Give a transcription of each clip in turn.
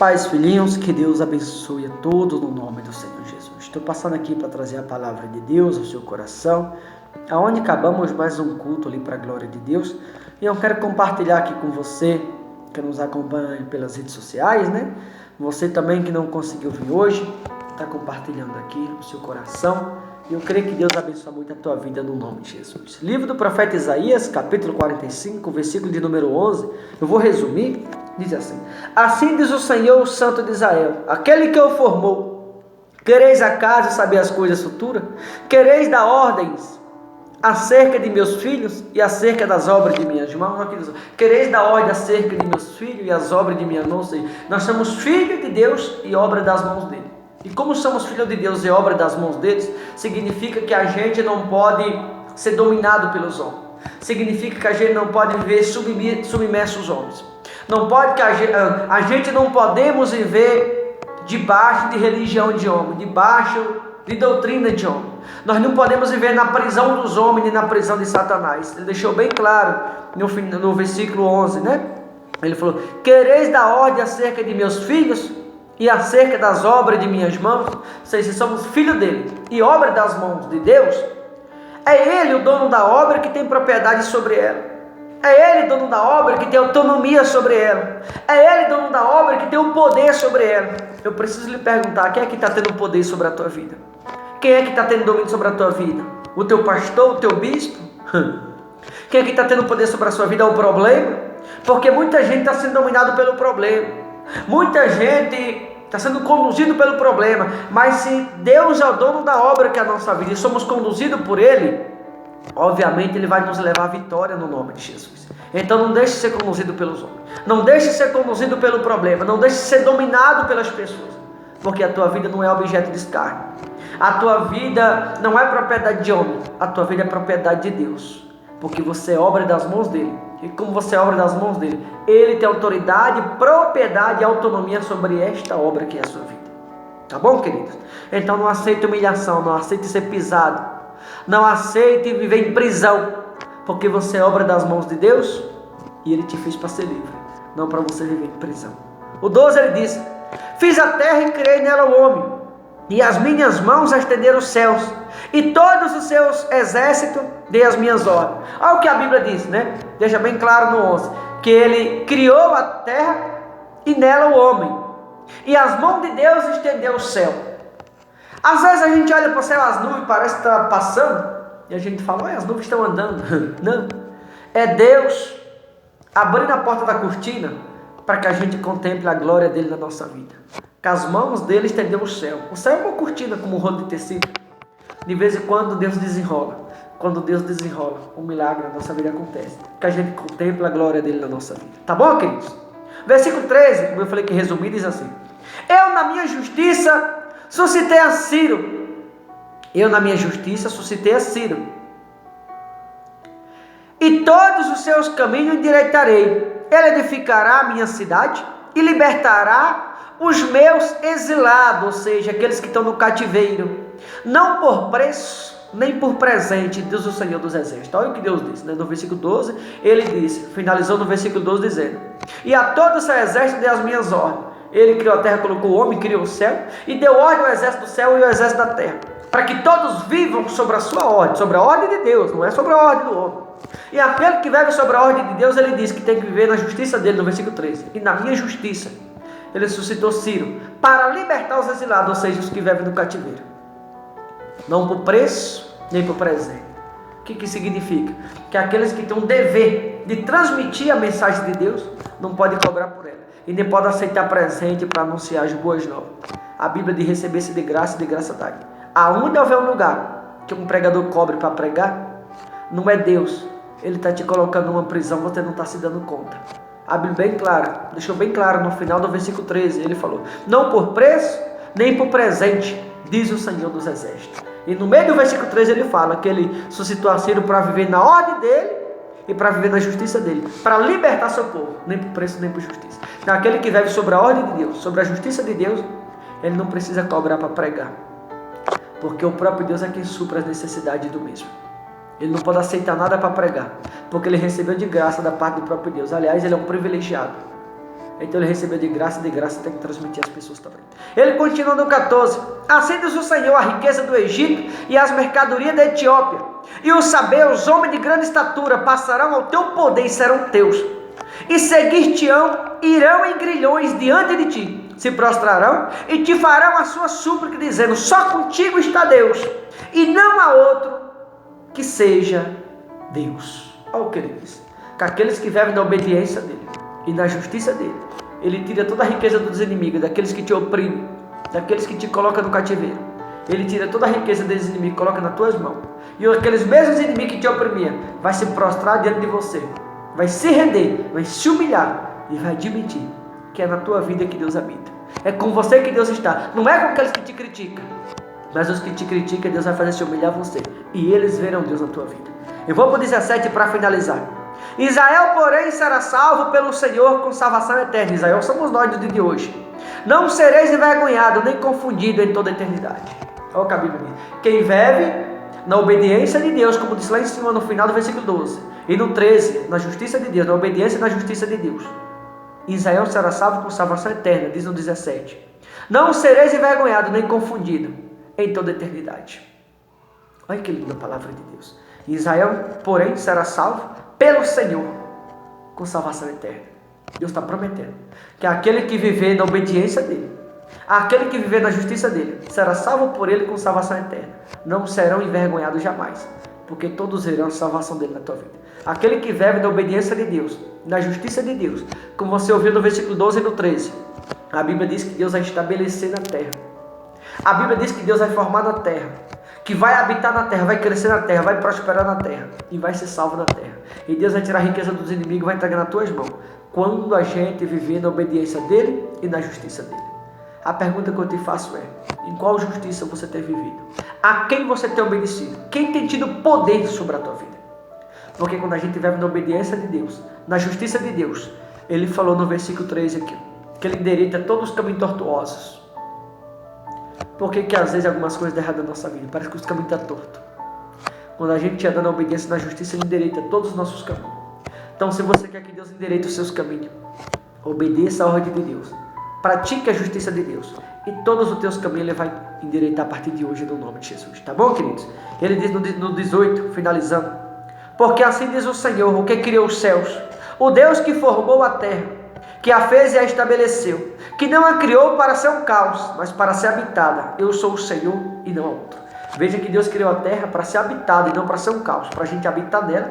Pais, filhinhos, que Deus abençoe a todos no nome do Senhor Jesus. Estou passando aqui para trazer a palavra de Deus ao seu coração, aonde acabamos mais um culto ali para a glória de Deus. E eu quero compartilhar aqui com você, que nos acompanha pelas redes sociais, né? Você também que não conseguiu vir hoje, está compartilhando aqui no seu coração. E eu creio que Deus abençoe muito a tua vida no nome de Jesus. Livro do profeta Isaías, capítulo 45, versículo de número 11. Eu vou resumir. Diz assim: assim diz o Senhor, o Santo de Israel, aquele que o formou. Quereis acaso saber as coisas futuras? Quereis dar ordens acerca de meus filhos e acerca das obras de minhas mãos? Quereis dar ordem acerca de meus filhos e as obras de minha mão? Ou seja, nós somos filhos de Deus e obra das mãos dele. E como somos filhos de Deus e obra das mãos deles, significa que a gente não pode ser dominado pelos homens. Significa que a gente não pode viver submerso aos homens. Não pode que a gente não podemos viver debaixo de religião de homem, debaixo de doutrina de homem. Nós não podemos viver na prisão dos homens nem na prisão de Satanás. Ele deixou bem claro no versículo 11, né? Ele falou: quereis dar ordem acerca de meus filhos e acerca das obras de minhas mãos? Ou seja, se somos filhos dele e obra das mãos de Deus, é ele o dono da obra que tem propriedade sobre ela. É ele dono da obra que tem autonomia sobre ela. É ele dono da obra que tem o poder sobre ela. Eu preciso lhe perguntar: quem é que está tendo poder sobre a tua vida? Quem é que está tendo domínio sobre a tua vida? O teu pastor, o teu bispo? Quem é que está tendo poder sobre a sua vida? É o problema? Porque muita gente está sendo dominado pelo problema. Muita gente está sendo conduzido pelo problema. Mas se Deus é o dono da obra que é a nossa vida e somos conduzidos por Ele, obviamente Ele vai nos levar à vitória no nome de Jesus. Então não deixe de ser conduzido pelos homens. Não deixe de ser conduzido pelo problema. Não deixe de ser dominado pelas pessoas. Porque a tua vida não é objeto de escárnio. A tua vida não é propriedade de homem. A tua vida é propriedade de Deus. Porque você é obra das mãos dele. E como você é obra das mãos dele, ele tem autoridade, propriedade e autonomia sobre esta obra que é a sua vida. Tá bom, queridos? Então não aceite humilhação. Não aceite ser pisado. Não aceite viver em prisão, porque você é obra das mãos de Deus e Ele te fez para ser livre, não para você viver em prisão. O 12 ele diz: fiz a terra e criei nela o homem, e as minhas mãos estenderam os céus, e todos os seus exércitos dei as minhas ordens. Olha o que a Bíblia diz, né? Deixa bem claro no 11, que Ele criou a terra e nela o homem, e as mãos de Deus estendeu o céu. Às vezes a gente olha para o céu, as nuvens parecem estar passando, e a gente fala: as nuvens estão andando. Não, é Deus abrindo a porta da cortina para que a gente contemple a glória dele na nossa vida. Que as mãos dele estendeu o céu. O céu é uma cortina como um rolo de tecido. De vez em quando Deus desenrola. Quando Deus desenrola, um milagre na nossa vida acontece. Que a gente contempla a glória dele na nossa vida. Tá bom, queridos? Versículo 13, como eu falei que resumi, diz assim: eu na minha justiça suscitei a Ciro. Eu na minha justiça suscitei a Ciro. E todos os seus caminhos endireitarei. Ele edificará a minha cidade e libertará os meus exilados, ou seja, aqueles que estão no cativeiro. Não por preço, nem por presente, diz o Senhor dos Exércitos. Olha o que Deus disse, né? No versículo 12, ele disse, finalizou no versículo 12 dizendo: e a todo o seu exército dei as minhas ordens. Ele criou a terra, colocou o homem, criou o céu, e deu ordem ao exército do céu e ao exército da terra, para que todos vivam sobre a sua ordem, sobre a ordem de Deus, não é sobre a ordem do homem. E aquele que vive sobre a ordem de Deus, ele diz que tem que viver na justiça dele, no versículo 13. E na minha justiça, ele suscitou Ciro, para libertar os exilados, ou seja, os que vivem no cativeiro. Não por preço, nem por presente. O que significa? Que aqueles que têm um dever de transmitir a mensagem de Deus, não podem cobrar por ela. E nem pode aceitar presente para anunciar as boas novas. A Bíblia diz: receber-se de graça dá. Aonde houver um lugar que um pregador cobre para pregar, não é Deus. Ele está te colocando numa prisão, você não está se dando conta. A Bíblia bem clara, deixou bem claro no final do versículo 13, ele falou: não por preço, nem por presente, diz o Senhor dos Exércitos. E no meio do versículo 13 ele fala que ele suscitou a Ciro para viver na ordem dele e para viver na justiça dele, para libertar seu povo, nem por preço, nem por justiça. Então, aquele que vive sobre a ordem de Deus, sobre a justiça de Deus, ele não precisa cobrar para pregar, porque o próprio Deus é quem supra as necessidades do mesmo. Ele não pode aceitar nada para pregar, porque ele recebeu de graça da parte do próprio Deus. Aliás, ele é um privilegiado. Então ele recebeu de graça tem que transmitir às pessoas também. Ele continua no 14. Assim diz o Senhor, a riqueza do Egito e as mercadorias da Etiópia, e os sabeus, homens de grande estatura, passarão ao teu poder e serão teus, e seguir-te-ão, irão em grilhões diante de ti, se prostrarão e te farão a sua súplica, dizendo: só contigo está Deus, e não há outro que seja Deus. Olha o que ele diz: que aqueles que vivem na obediência dele e na justiça dele, ele tira toda a riqueza dos inimigos, daqueles que te oprimem, daqueles que te colocam no cativeiro. Ele tira toda a riqueza desses inimigos, coloca nas tuas mãos. E aqueles mesmos inimigos que te oprimiam, vai se prostrar diante de você, vai se render, vai se humilhar e vai admitir que é na tua vida que Deus habita. É com você que Deus está. Não é com aqueles que te criticam, mas os que te criticam, Deus vai fazer se humilhar você, e eles verão Deus na tua vida. Eu vou para o 17 para finalizar. Israel, porém, será salvo pelo Senhor com salvação eterna. Israel somos nós do dia de hoje. Não sereis envergonhado nem confundido em toda a eternidade. Olha o que a Bíblia diz: quem vive na obediência de Deus, como disse lá em cima no final do versículo 12, e no 13, na justiça de Deus, na obediência e na justiça de Deus, Israel será salvo com salvação eterna, diz no 17. Não sereis envergonhado nem confundido em toda a eternidade. Olha que linda a palavra de Deus. Israel, porém, será salvo pelo Senhor com salvação eterna. Deus está prometendo que aquele que viver na obediência dele, aquele que viver na justiça dele, será salvo por ele com salvação eterna. Não serão envergonhados jamais, porque todos verão a salvação dele na tua vida. Aquele que vive na obediência de Deus, na justiça de Deus, como você ouviu no versículo 12 e no 13, a Bíblia diz que Deus vai estabelecer na terra. A Bíblia diz que Deus vai formar na terra, que vai habitar na terra, vai crescer na terra, vai prosperar na terra e vai ser salvo na terra. E Deus vai tirar a riqueza dos inimigos, vai entregar nas tuas mãos, quando a gente viver na obediência dele e na justiça dele. A pergunta que eu te faço é: em qual justiça você tem vivido? A quem você tem obedecido? Quem tem tido poder sobre a tua vida? Porque quando a gente vive na obediência de Deus, na justiça de Deus, ele falou no versículo 13 aqui, que ele endireita todos os caminhos tortuosos. Por que às vezes algumas coisas dão errado na nossa vida? Parece que os caminhos estão tortos. Quando a gente anda na obediência e na justiça, ele endireita todos os nossos caminhos. Então, se você quer que Deus endireite os seus caminhos, obedeça a ordem de Deus, pratique a justiça de Deus, e todos os teus caminhos ele vai endireitar a partir de hoje, no nome de Jesus. Tá bom, queridos? Ele diz no 18, finalizando: porque assim diz o Senhor, o que criou os céus, o Deus que formou a terra, que a fez e a estabeleceu, que não a criou para ser um caos, mas para ser habitada. Eu sou o Senhor e não há outro. Veja que Deus criou a terra para ser habitada e não para ser um caos, para a gente habitar nela,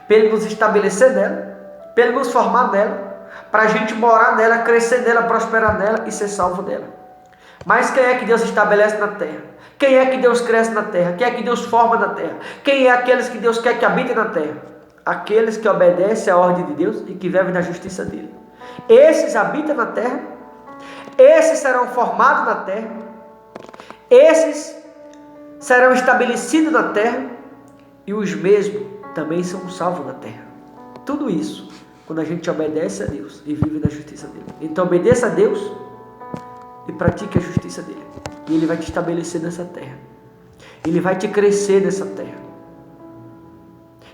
para Ele nos estabelecer nela, para Ele nos formar nela, para a gente morar nela, crescer nela, prosperar nela e ser salvo dela. Mas quem é que Deus estabelece na terra? Quem é que Deus cresce na terra? Quem é que Deus forma na terra? Quem é aqueles que Deus quer que habitem na terra? Aqueles que obedecem à ordem de Deus e que vivem na justiça dele. Esses habitam na terra, esses serão formados na terra, esses serão estabelecidos na terra, e os mesmos também são salvos na terra. Tudo isso quando a gente obedece a Deus e vive na justiça dele. Então obedeça a Deus e pratique a justiça dele, e ele vai te estabelecer nessa terra, ele vai te crescer nessa terra,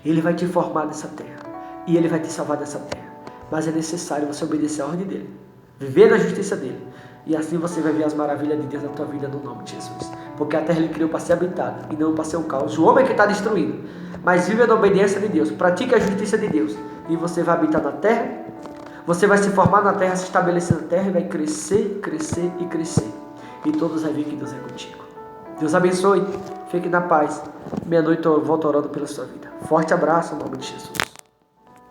ele vai te formar nessa terra, e ele vai te salvar dessa terra. Mas é necessário você obedecer a ordem dele, viver na justiça dele, e assim você vai ver as maravilhas de Deus na tua vida, no nome de Jesus. Porque a terra ele criou para ser habitada e não para ser um caos. O homem é que está destruindo, mas vive na obediência de Deus, pratique a justiça de Deus, e você vai habitar na terra, você vai se formar na terra, se estabelecer na terra, e vai crescer, crescer e crescer, e todos vão ver que Deus é contigo. Deus abençoe, fique na paz. Meia-noite eu volto orando pela sua vida. Forte abraço, em nome de Jesus.